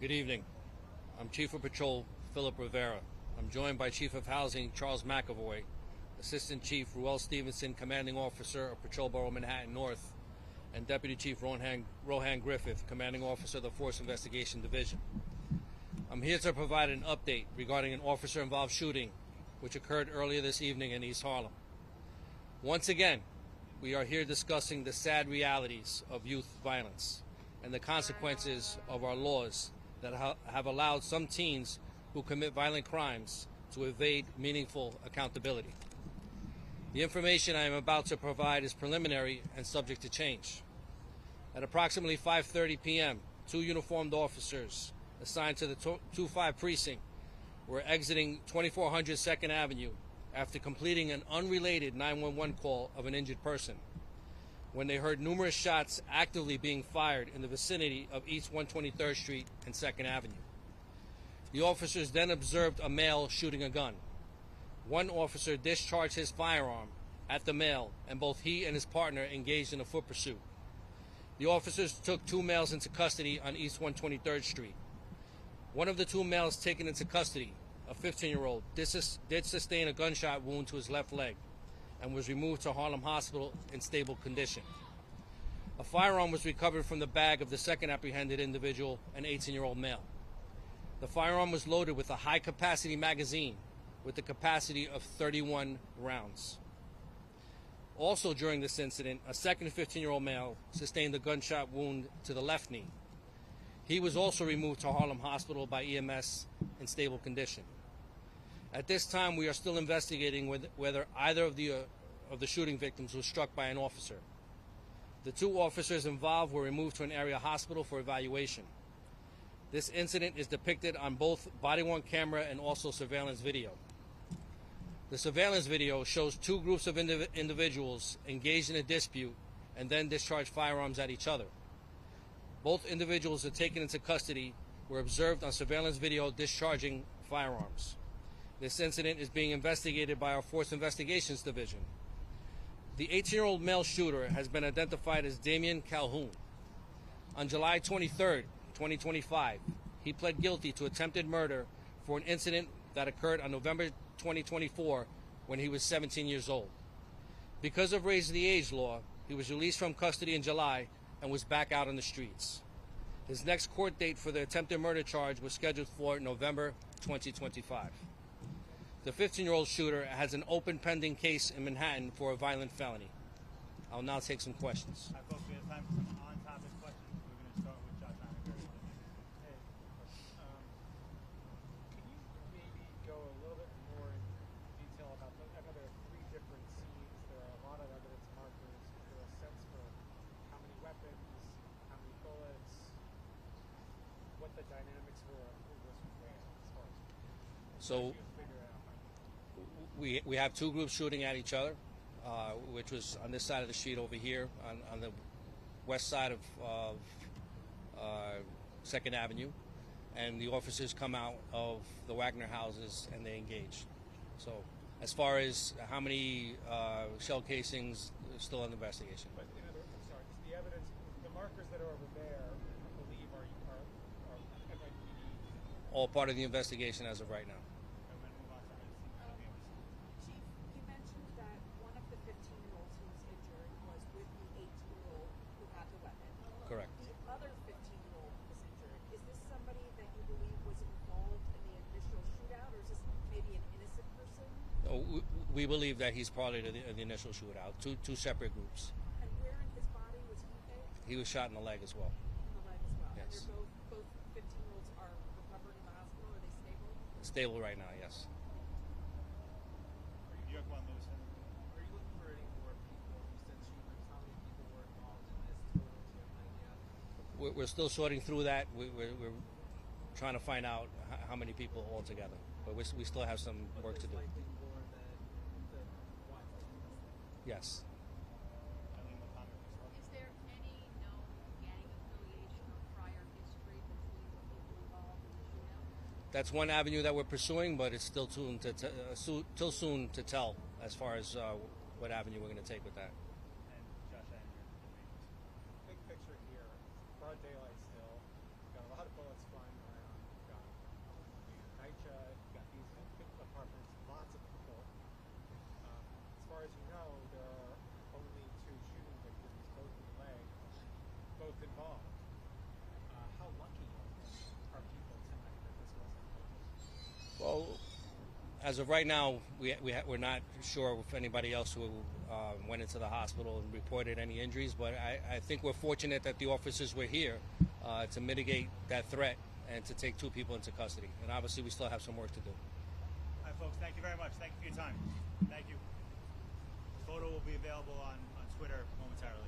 Good evening. I'm Chief of Patrol Philip Rivera. I'm joined by Chief of Housing Charles McAvoy, Assistant Chief Ruel Stevenson, Commanding Officer of Patrol Borough Manhattan North, and Deputy Chief Rohan Griffith, Commanding Officer of the Force Investigation Division. I'm here to provide an update regarding an officer-involved shooting which occurred earlier this evening in East Harlem. Once again, we are here discussing the sad realities of youth violence and the consequences of our laws that have allowed some teens who commit violent crimes to evade meaningful accountability. The information I am about to provide is preliminary and subject to change. At approximately 5:30 p.m., two uniformed officers assigned to the 2-5 precinct were exiting 2400 2nd Avenue after completing an unrelated 911 call of an injured person when they heard numerous shots actively being fired in the vicinity of East 123rd Street and 2nd Avenue. The officers then observed a male shooting a gun. One officer discharged his firearm at the male, and both he and his partner engaged in a foot pursuit. The officers took two males into custody on East 123rd Street. One of the two males taken into custody, a 15-year-old, did sustain a gunshot wound to his left leg and was removed to Harlem Hospital in stable condition. A firearm was recovered from the bag of the second apprehended individual, an 18-year-old male. The firearm was loaded with a high-capacity magazine with the capacity of 31 rounds. Also during this incident, a second 15-year-old male sustained a gunshot wound to the left knee. He was also removed to Harlem Hospital by EMS in stable condition. At this time, we are still investigating whether either of the shooting victims was struck by an officer. The two officers involved were removed to an area hospital for evaluation. This incident is depicted on both body-worn camera and also surveillance video. The surveillance video shows two groups of individuals engaged in a dispute and then discharged firearms at each other. Both individuals are taken into custody were observed on surveillance video discharging firearms. This incident is being investigated by our Force Investigations Division. The 18-year-old male shooter has been identified as Damian Calhoun. On July 23rd, 2025, he pled guilty to attempted murder for an incident that occurred on November 2024 when he was 17 years old. Because of raise the age law, he was released from custody in July and was back out on the streets. His next court date for the attempted murder charge was scheduled for November 2025. The 15-year-old shooter has an open pending case in Manhattan for a violent felony. I'll now take some questions. I thought we had time for some on-topic questions. We're going to start with Josh Hanager. Hey, can you maybe go a little bit more in detail about I know there are three different scenes. There are a lot of evidence markers. Is there a sense for how many weapons, how many bullets, what the dynamics were in this plan as far as So we have two groups shooting at each other, which was on this side of the street over here, on the west side of 2nd Avenue, and the officers come out of the Wagner houses and they engage. So as far as how many shell casings, still under investigation. But I'm sorry, just the evidence, the markers that are over there, I believe are NYPD. All part of the investigation as of right now. And then move on to Chief, you mentioned that one of the 15-year-olds who was injured was with the 18-year-old who had the weapon. Correct. The other 15-year-old who was injured, is this somebody that you believe was involved in the initial shootout, or is this maybe an innocent person? We believe that he's part of the initial shootout. Two separate groups. And where in his body was he hit? He was shot in the leg as well. In the leg as well. Yes. And they're both 15-year-olds are recovered in the hospital. Are they stable? Stable right now, yes. you have one, Lewis. Are you looking for any more people who said shooters? How many people were involved in this total? Do you have an idea? We're still sorting through that. We're trying to find out how many people altogether. But we still have some work to do. Likely more than one. Yes. Is there any known gang affiliation or prior history between the people involved in the shootout? That's one avenue that we're pursuing, but it's still soon to tell as far as what avenue we're going to take with that. And Josh Andrew. Big picture here, broad daylight still. Got a lot of bullets flying around. you've got these apartments, lots of people. As far as you know, there are only 2 shooting victims, both in the leg, both involved. How lucky are people tonight that this wasn't local? Well, as of right now, we're not sure if anybody else who went into the hospital and reported any injuries, but I think we're fortunate that the officers were here to mitigate that threat and to take 2 people into custody. And obviously, we still have some work to do. All right, folks, thank you very much. Thank you for your time. Thank you. The photo will be available on Twitter momentarily.